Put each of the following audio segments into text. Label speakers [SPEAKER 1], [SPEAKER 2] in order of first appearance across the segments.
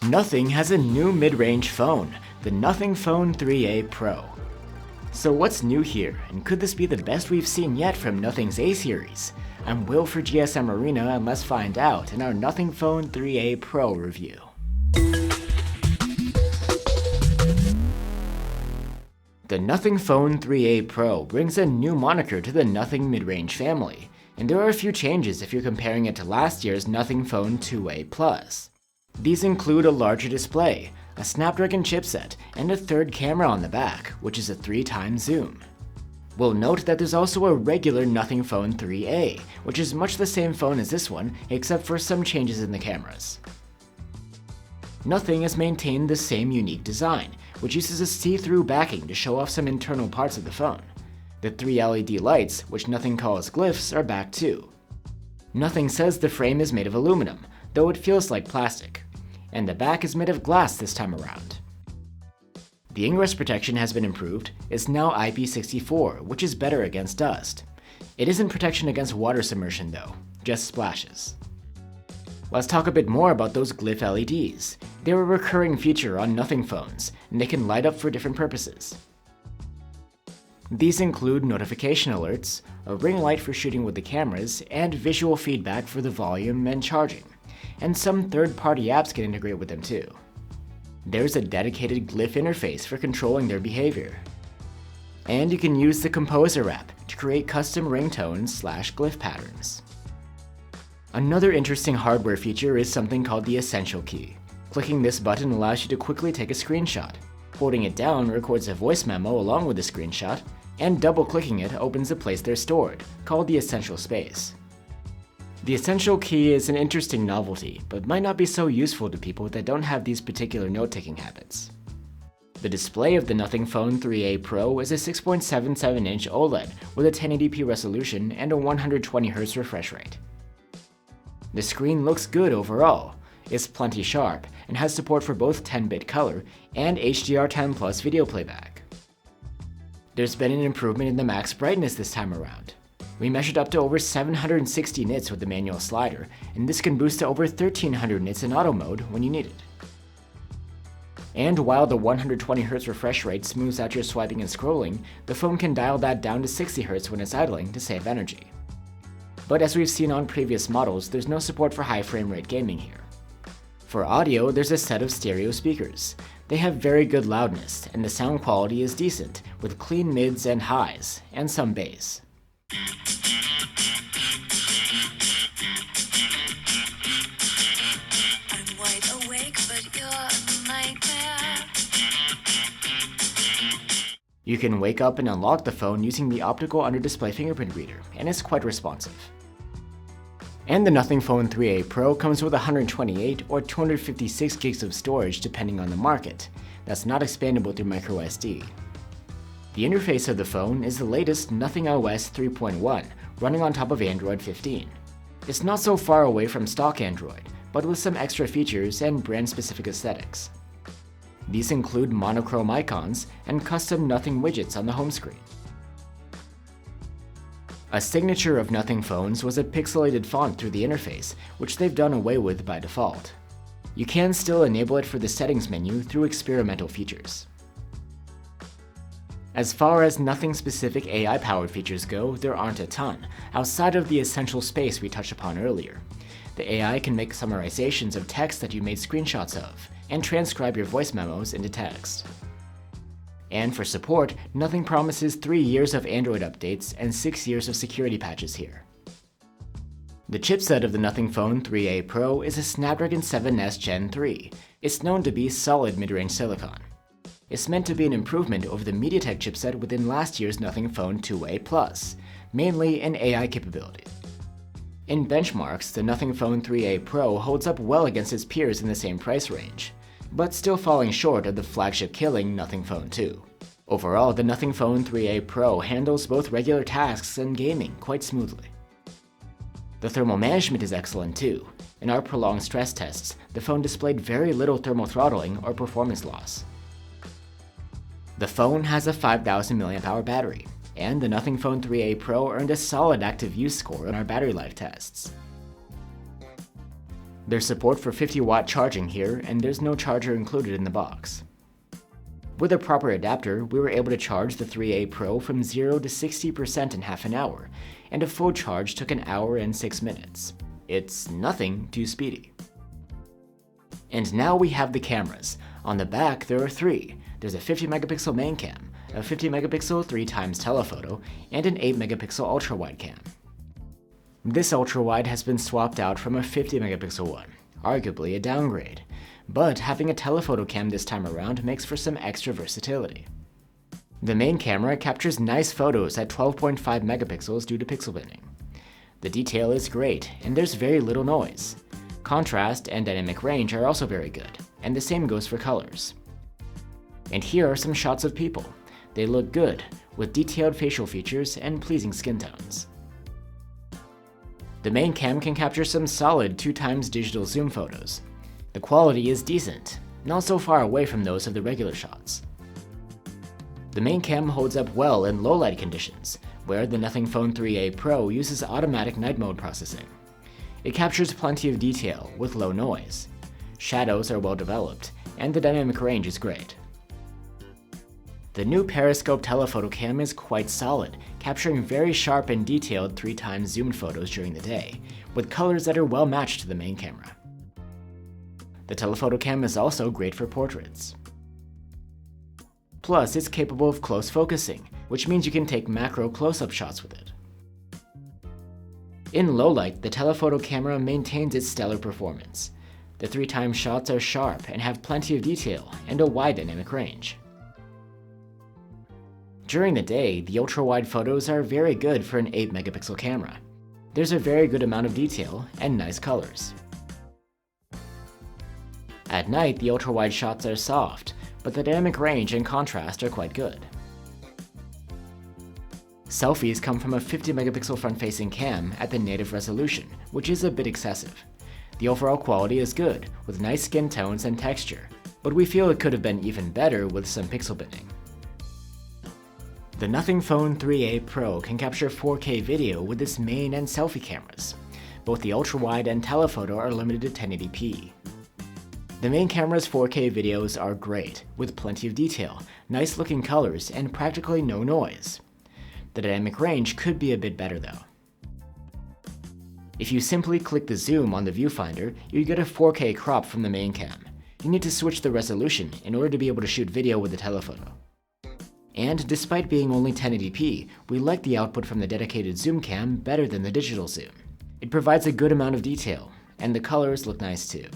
[SPEAKER 1] Nothing has a new mid-range phone, the Nothing Phone 3A Pro. So what's new here, and could this be the best we've seen yet from Nothing's A series? I'm Will for GSM Arena, and let's find out in our Nothing Phone 3A Pro review. The Nothing Phone 3A Pro brings a new moniker to the Nothing mid-range family, and there are a few changes if you're comparing it to last year's Nothing Phone 2A Plus. These include a larger display, a Snapdragon chipset, and a third camera on the back, which is a 3x zoom. We'll note that there's also a regular Nothing Phone 3A, which is much the same phone as this one, except for some changes in the cameras. Nothing has maintained the same unique design, which uses a see-through backing to show off some internal parts of the phone. The 3 LED lights, which Nothing calls glyphs, are back too. Nothing says the frame is made of aluminum, though it feels like plastic, and the back is made of glass this time around. The ingress protection has been improved. It's now IP64, which is better against dust. It isn't protection against water submersion though, just splashes. Let's talk a bit more about those Glyph LEDs. They're a recurring feature on Nothing phones, and they can light up for different purposes. These include notification alerts, a ring light for shooting with the cameras, and visual feedback for the volume and charging. And some third-party apps can integrate with them too. There's a dedicated Glyph interface for controlling their behavior. And you can use the Composer app to create custom ringtones/glyph patterns. Another interesting hardware feature is something called the Essential key. Clicking this button allows you to quickly take a screenshot. Holding it down records a voice memo along with the screenshot, and double-clicking it opens the place they're stored, called the Essential space. The Essential key is an interesting novelty, but might not be so useful to people that don't have these particular note-taking habits. The display of the Nothing Phone 3A Pro is a 6.77-inch OLED with a 1080p resolution and a 120Hz refresh rate. The screen looks good overall. It's plenty sharp and has support for both 10-bit color and HDR10+ video playback. There's been an improvement in the max brightness this time around. We measured up to over 760 nits with the manual slider, and this can boost to over 1300 nits in auto mode when you need it. And while the 120Hz refresh rate smooths out your swiping and scrolling, the phone can dial that down to 60Hz when it's idling to save energy. But as we've seen on previous models, there's no support for high frame rate gaming here. For audio, there's a set of stereo speakers. They have very good loudness, and the sound quality is decent, with clean mids and highs, and some bass. You can wake up and unlock the phone using the optical under-display fingerprint reader, and it's quite responsive. And the Nothing Phone 3A Pro comes with 128 or 256 gigs of storage depending on the market. That's not expandable through microSD. The interface of the phone is the latest Nothing OS 3.1, running on top of Android 15. It's not so far away from stock Android, but with some extra features and brand-specific aesthetics. These include monochrome icons and custom Nothing widgets on the home screen. A signature of Nothing phones was a pixelated font through the interface, which they've done away with by default. You can still enable it for the settings menu through experimental features. As far as Nothing-specific AI-powered features go, there aren't a ton, outside of the Essential space we touched upon earlier. The AI can make summarizations of text that you made screenshots of, and transcribe your voice memos into text. And for support, Nothing promises 3 years of Android updates and 6 years of security patches here. The chipset of the Nothing Phone 3A Pro is a Snapdragon 7S Gen 3. It's known to be solid mid-range silicon. It's meant to be an improvement over the MediaTek chipset within last year's Nothing Phone 2A Plus, mainly in AI capability. In benchmarks, the Nothing Phone 3A Pro holds up well against its peers in the same price range, but still falling short of the flagship-killing Nothing Phone 2. Overall, the Nothing Phone 3A Pro handles both regular tasks and gaming quite smoothly. The thermal management is excellent too. In our prolonged stress tests, the phone displayed very little thermal throttling or performance loss. The phone has a 5000 mAh battery, and the Nothing Phone 3A Pro earned a solid active use score in our battery life tests. There's support for 50-watt charging here, and there's no charger included in the box. With a proper adapter, we were able to charge the 3A Pro from 0 to 60% in half an hour, and a full charge took an hour and 6 minutes. It's nothing too speedy. And now we have the cameras. On the back, there are 3. There's a 50-megapixel main cam, a 50-megapixel 3x telephoto, and an 8-megapixel ultrawide cam. This ultrawide has been swapped out from a 50-megapixel one, arguably a downgrade, but having a telephoto cam this time around makes for some extra versatility. The main camera captures nice photos at 12.5 megapixels due to pixel binning. The detail is great, and there's very little noise. Contrast and dynamic range are also very good, and the same goes for colors. And here are some shots of people. They look good, with detailed facial features and pleasing skin tones. The main cam can capture some solid 2x digital zoom photos. The quality is decent, not so far away from those of the regular shots. The main cam holds up well in low light conditions, where the Nothing Phone 3A Pro uses automatic night mode processing. It captures plenty of detail with low noise. Shadows are well developed, and the dynamic range is great. The new periscope telephoto cam is quite solid, capturing very sharp and detailed 3x zoomed photos during the day, with colors that are well matched to the main camera. The telephoto cam is also great for portraits. Plus, it's capable of close focusing, which means you can take macro close-up shots with it. In low light, the telephoto camera maintains its stellar performance. The 3x shots are sharp and have plenty of detail and a wide dynamic range. During the day, the ultra-wide photos are very good for an 8-megapixel camera. There's a very good amount of detail and nice colors. At night, the ultra-wide shots are soft, but the dynamic range and contrast are quite good. Selfies come from a 50-megapixel front-facing cam at the native resolution, which is a bit excessive. The overall quality is good, with nice skin tones and texture, but we feel it could have been even better with some pixel binning. The Nothing Phone 3A Pro can capture 4K video with its main and selfie cameras. Both the ultrawide and telephoto are limited to 1080p. The main camera's 4K videos are great, with plenty of detail, nice looking colors, and practically no noise. The dynamic range could be a bit better though. If you simply click the zoom on the viewfinder, you get a 4K crop from the main cam. You need to switch the resolution in order to be able to shoot video with the telephoto. And despite being only 1080p, we like the output from the dedicated zoom cam better than the digital zoom. It provides a good amount of detail, and the colors look nice too.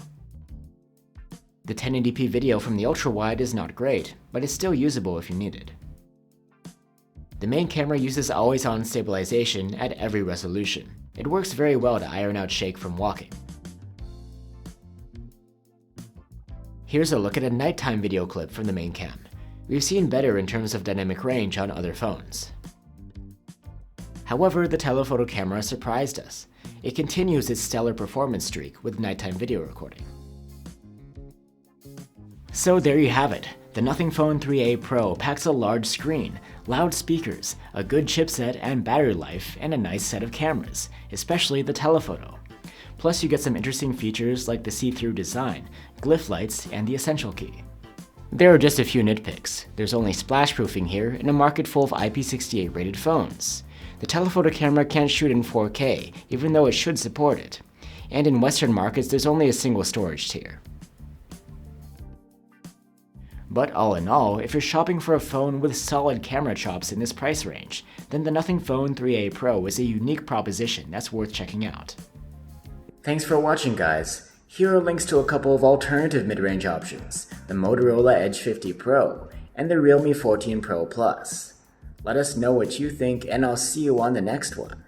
[SPEAKER 1] The 1080p video from the ultrawide is not great, but it's still usable if you need it. The main camera uses always-on stabilization at every resolution. It works very well to iron out shake from walking. Here's a look at a nighttime video clip from the main cam. We've seen better in terms of dynamic range on other phones. However, the telephoto camera surprised us. It continues its stellar performance streak with nighttime video recording. So there you have it. The Nothing Phone 3A Pro packs a large screen, loud speakers, a good chipset and battery life, and a nice set of cameras, especially the telephoto. Plus you get some interesting features like the see-through design, glyph lights, and the essential key. There are just a few nitpicks. There's only splash proofing here in a market full of IP68 rated phones. The telephoto camera can't shoot in 4K, even though it should support it. And in Western markets, there's only a single storage tier. But all in all, if you're shopping for a phone with solid camera chops in this price range, then the Nothing Phone 3A Pro is a unique proposition that's worth checking out. Thanks for watching, guys. Here are links to a couple of alternative mid-range options, the Motorola Edge 50 Pro and the Realme 14 Pro Plus. Let us know what you think, and I'll see you on the next one.